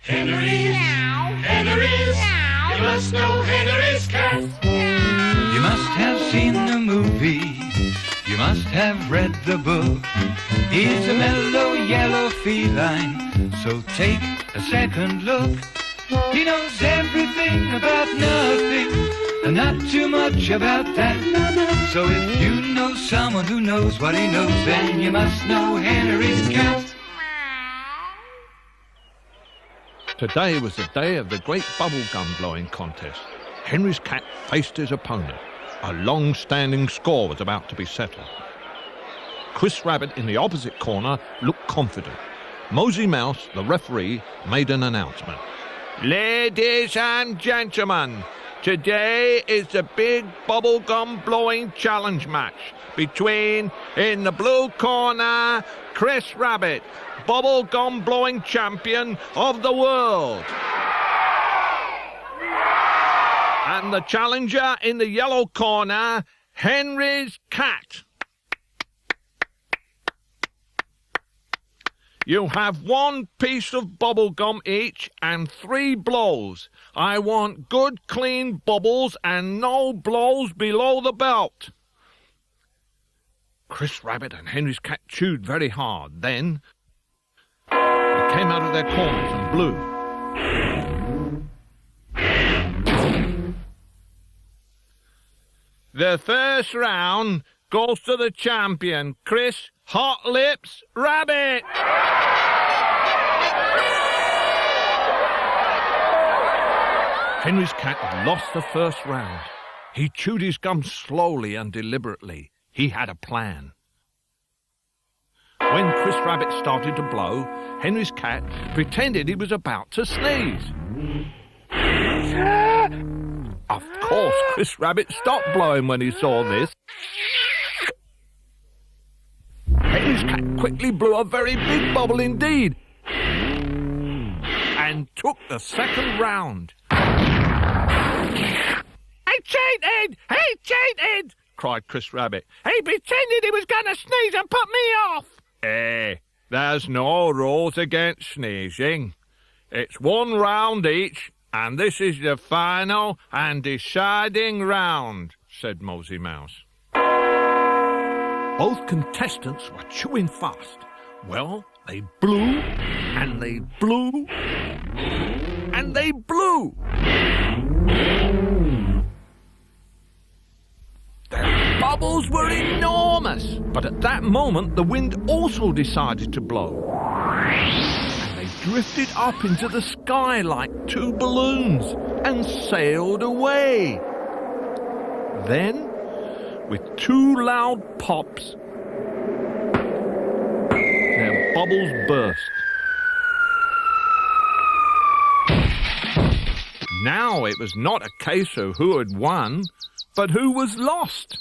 Henry's, Henry's, you must know Henry's cat. You must have seen the movie, you must have read the book. He's a mellow yellow feline, so take a second look. He knows everything about nothing, and not too much about that. So if you know someone who knows what he knows, then you must know Henry's cat. Today was the day of the great bubblegum blowing contest. Henry's cat faced his opponent. A long-standing score was about to be settled. Chris Rabbit in the opposite corner looked confident. Mosey Mouse, the referee, made an announcement. Ladies and gentlemen, today is the big bubblegum blowing challenge match between, in the blue corner, Chris Rabbit, bubblegum blowing champion of the world. And the challenger in the yellow corner, Henry's cat. You have one piece of bubblegum each and 3 blows. I want good clean bubbles and no blows below the belt. Chris Rabbit and Henry's cat chewed very hard. Then they came out of their corners and blew. The first round goes to the champion, Chris Hot Lips Rabbit. Henry's cat had lost the first round. He chewed his gum slowly and deliberately. He had a plan. When Chris Rabbit started to blow, Henry's cat pretended he was about to sneeze. Of course, Chris Rabbit stopped blowing when he saw this. Henry's cat quickly blew a very big bubble indeed and took the second round. He cheated! He cheated! Cried Chris Rabbit. He pretended he was going to sneeze and put me off. There's no rules against sneezing. It's 1 round each, and this is the final and deciding round, said Mosey Mouse. Both contestants were chewing fast. Well, they blew, and they blew, and they blew. Their bubbles were enormous, but at that moment the wind also decided to blow. And they drifted up into the sky like 2 balloons and sailed away. Then, with 2 loud pops, their bubbles burst. Now it was not a case of who had won, but who was lost.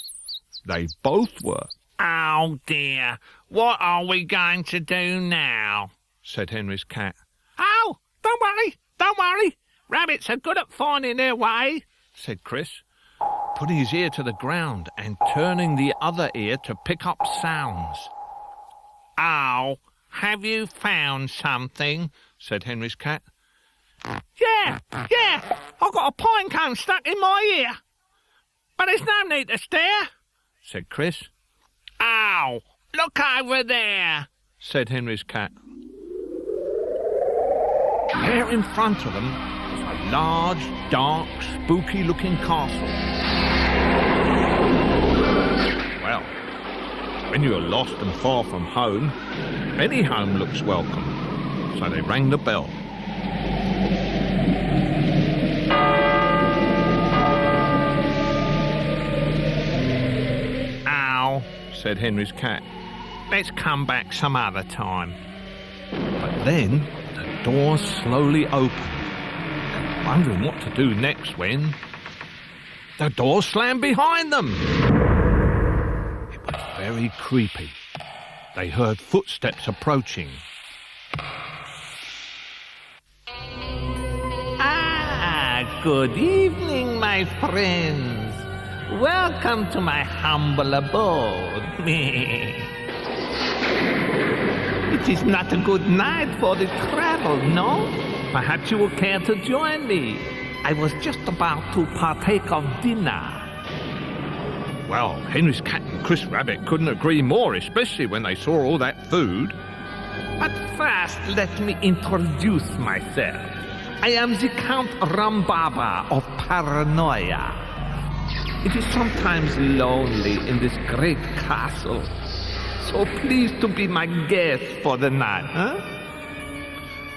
They both were. Oh dear, what are we going to do now? Said Henry's cat. Oh, don't worry. Rabbits are good at finding their way, said Chris, putting his ear to the ground and turning the other ear to pick up sounds. Oh, have you found something? Said Henry's cat. Yeah, I've got a pine cone stuck in my ear. But there's no need to stare, said Chris. Oh, look over there, said Henry's cat. There in front of them was a large, dark, spooky-looking castle. Well, when you are lost and far from home, any home looks welcome. So they rang the bell. Ow, said Henry's cat. Let's come back some other time. But then the door slowly opened, wondering what to do next when the door slammed behind them. It was very creepy. They heard footsteps approaching. Ah, good evening, my friends. Welcome to my humble abode. It is not a good night for the travel, no? perhaps you will care to join me. I was just about to partake of dinner. Well, Henry's cat and Chris Rabbit couldn't agree more, especially when they saw all that food. But first, let me introduce myself. I am the Count Rambaba of Paranoia. It is sometimes lonely in this great castle, so please to be my guest for the night, huh?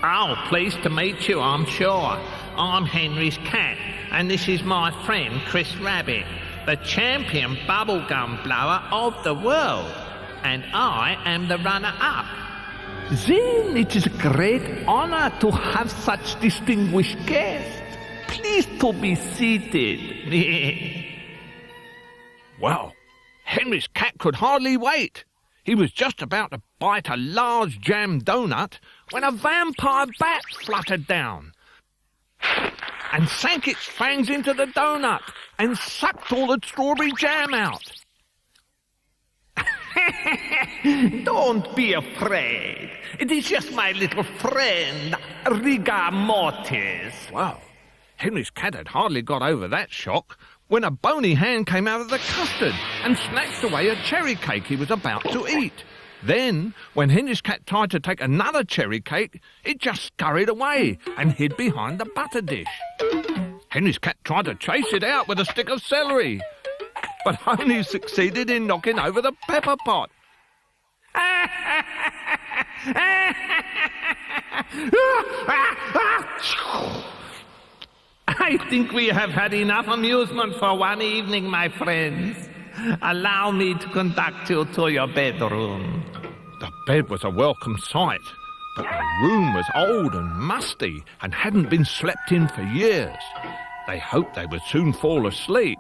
Oh, pleased to meet you, I'm sure. I'm Henry's cat, and this is my friend Chris Rabbit, the champion bubblegum blower of the world, and I am the runner-up. Then it is a great honor to have such distinguished guests. Please to be seated. Well, Henry's cat could hardly wait. He was just about to bite a large jam donut when a vampire bat fluttered down and sank its fangs into the donut and sucked all the strawberry jam out. Don't be afraid. It is just my little friend, rigor mortis. Well, Henry's cat had hardly got over that shock when a bony hand came out of the custard and snatched away a cherry cake he was about to eat. Then, when Henry's cat tried to take another cherry cake, it just scurried away and hid behind the butter dish. Henry's cat tried to chase it out with a stick of celery, but only succeeded in knocking over the pepper pot. I think we have had enough amusement for one evening, my friends. Allow me to conduct you to your bedroom. The bed was a welcome sight, but the room was old and musty and hadn't been slept in for years. They hoped they would soon fall asleep.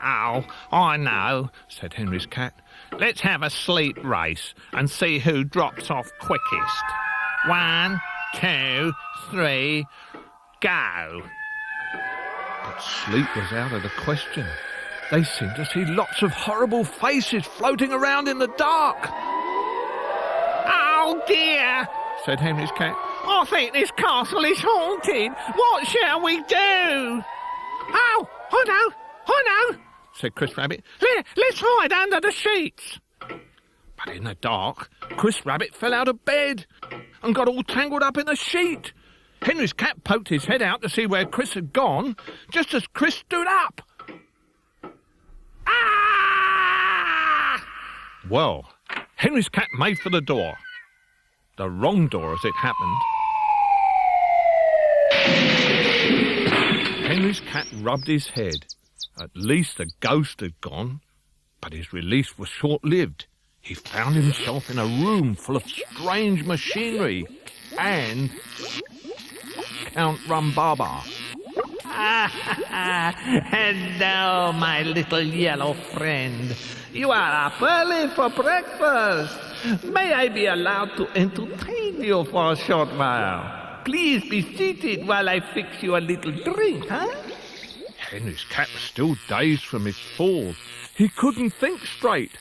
Oh, I know, said Henry's cat. Let's have a sleep race and see who drops off quickest. 1, 2, 3, go. But sleep was out of the question. They seemed to see lots of horrible faces floating around in the dark. Oh dear, said Henry's cat. I think this castle is haunted. What shall we do? Oh, I know, said Chris Rabbit. Let's hide under the sheets. But in the dark, Chris Rabbit fell out of bed and got all tangled up in the sheet. Henry's cat poked his head out to see where Chris had gone, just as Chris stood up. Ah! Well, Henry's cat made for the door. The wrong door, as it happened. Henry's cat rubbed his head. At least the ghost had gone, but his relief was short-lived. He found himself in a room full of strange machinery and Count Rambaba. Hello, my little yellow friend. You are up early for breakfast. May I be allowed to entertain you for a short while? Please be seated while I fix you a little drink, huh? Henry's cat was still dazed from his fall. He couldn't think straight.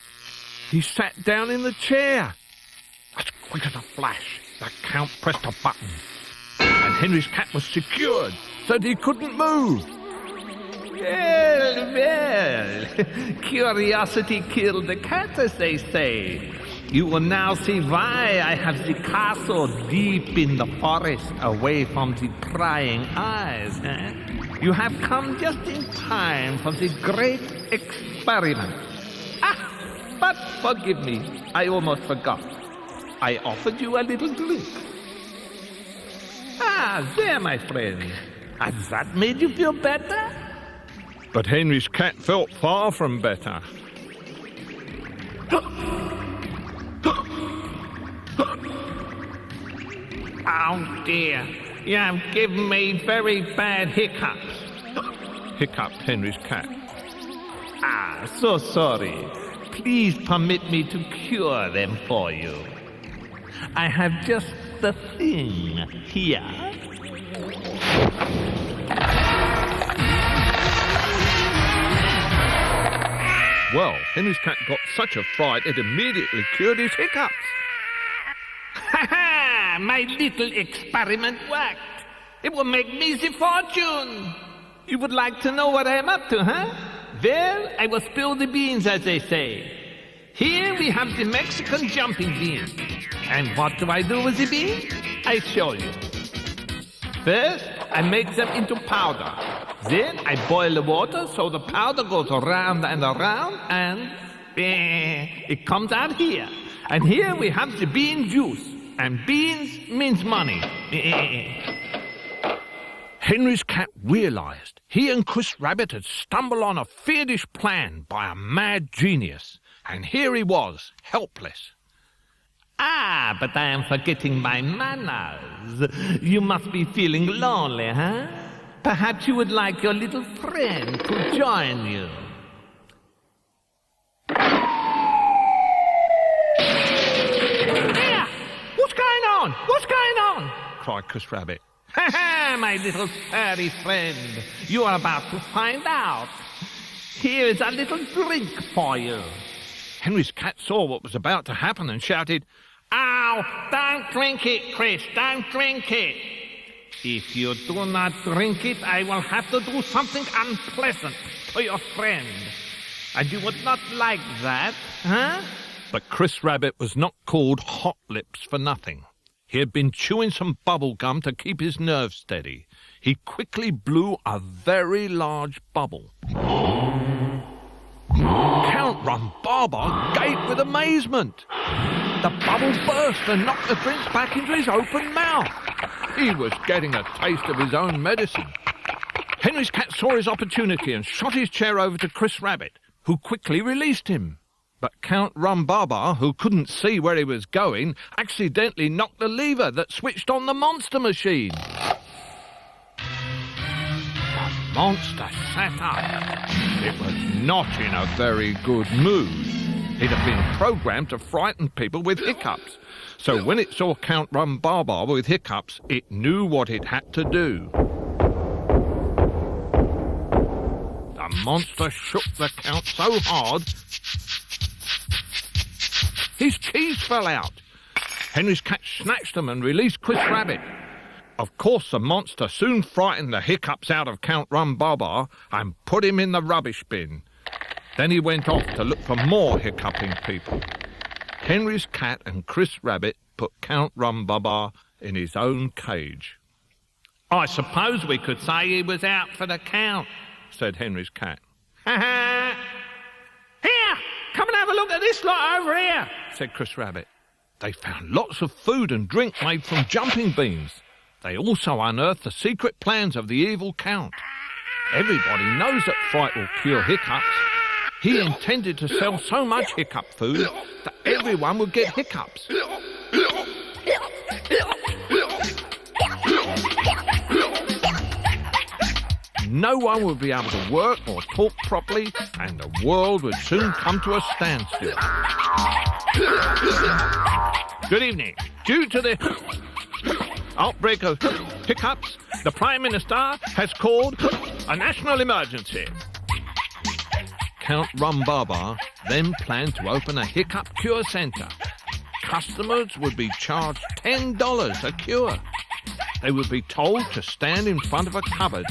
He sat down in the chair. As quick as a flash, the Count pressed a button, and Henry's cat was secured so that he couldn't move. Well, curiosity killed the cat, as they say. You will now see why I have the castle deep in the forest, away from the prying eyes. You have come just in time for the great experiment. But forgive me, I almost forgot. I offered you a little drink. There, my friend. Has that made you feel better? But Henry's cat felt far from better. Oh dear, you have given me very bad hiccups. Hiccuped Henry's cat. So sorry. Please permit me to cure them for you. I have just the thing here. Well, Henry's cat got such a fright it immediately cured his hiccups. Ha ha! My little experiment worked. It will make me the fortune. You would like to know what I am up to, huh? Well, I will spill the beans, as they say. Here we have the Mexican jumping bean. And what do I do with the bean? I show you. First, I make them into powder. Then I boil the water so the powder goes around and around and it comes out here. And here we have the bean juice. And beans means money. Henry's cat realized he and Chris Rabbit had stumbled on a fiendish plan by a mad genius. And here he was, helpless. Ah, but I am forgetting my manners. You must be feeling lonely, huh? Perhaps you would like your little friend to join you. Here! What's going on? What's going on? Cried Chris Rabbit. Ha ha, my little furry friend. You are about to find out. Here is a little drink for you. Henry's cat saw what was about to happen and shouted, "Ow! Don't drink it, Chris! Don't drink it! If you do not drink it, I will have to do something unpleasant to your friend. And you would not like that, huh?" But Chris Rabbit was not called Hot Lips for nothing. He had been chewing some bubble gum to keep his nerves steady. He quickly blew a very large bubble. Count Rhubarber gaped with amazement. The bubble burst and knocked the drink back into his open mouth. He was getting a taste of his own medicine. Henry's cat saw his opportunity and shot his chair over to Chris Rabbit, who quickly released him. But Count Rhubarber, who couldn't see where he was going, accidentally knocked the lever that switched on the monster machine. The monster sat up. It was not in a very good mood. It had been programmed to frighten people with hiccups. So when it saw Count Rhubarber with hiccups, it knew what it had to do. The monster shook the Count so hard, his keys fell out. Henry's cat snatched them and released Chris Rabbit. Of course, the monster soon frightened the hiccups out of Count Rhubarber and put him in the rubbish bin. Then he went off to look for more hiccuping people. Henry's cat and Chris Rabbit put Count Rhubarber in his own cage. "I suppose we could say he was out for the count," said Henry's cat. "Ha-ha! Here, come and have a look at this lot over here," said Chris Rabbit. They found lots of food and drink made from jumping beans. They also unearthed the secret plans of the evil Count. Everybody knows that fright will cure hiccups. He intended to sell so much hiccup food that everyone would get hiccups. No one would be able to work or talk properly, and the world would soon come to a standstill. Good evening. Due to the outbreak of hiccups, the Prime Minister has called a national emergency. Count Rhubarber then planned to open a hiccup cure centre. Customers would be charged $10 a cure. They would be told to stand in front of a cupboard.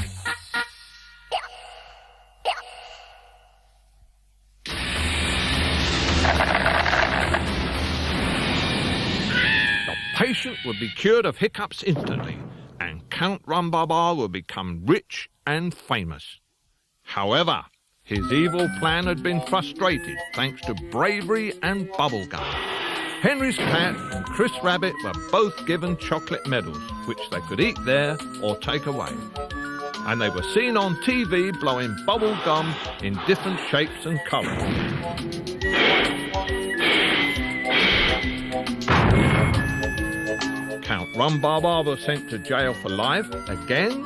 The patient would be cured of hiccups instantly, and Count Rhubarber would become rich and famous. However, his evil plan had been frustrated thanks to bravery and bubblegum. Henry's cat and Chris Rabbit were both given chocolate medals, which they could eat there or take away. And they were seen on TV blowing bubble gum in different shapes and colours. Count Rhubarber was sent to jail for life again,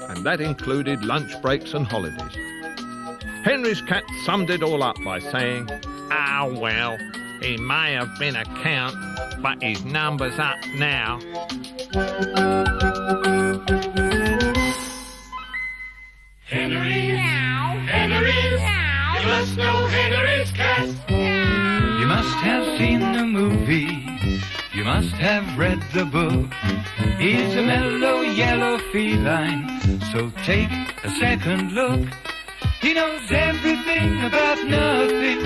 and that included lunch breaks and holidays. Henry's cat summed it all up by saying, "Ah, well, he may have been a count, but his number's up now." Henry, Henry, you must know Henry's cat. You must have seen the movie. You You must have read the book. He's a mellow yellow feline, so take a second look. He knows everything about nothing,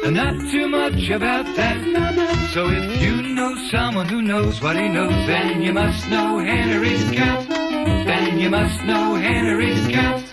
and not too much about that. So if you know someone who knows what he knows, then you must know Henry's cat. Then you must know Henry's cat.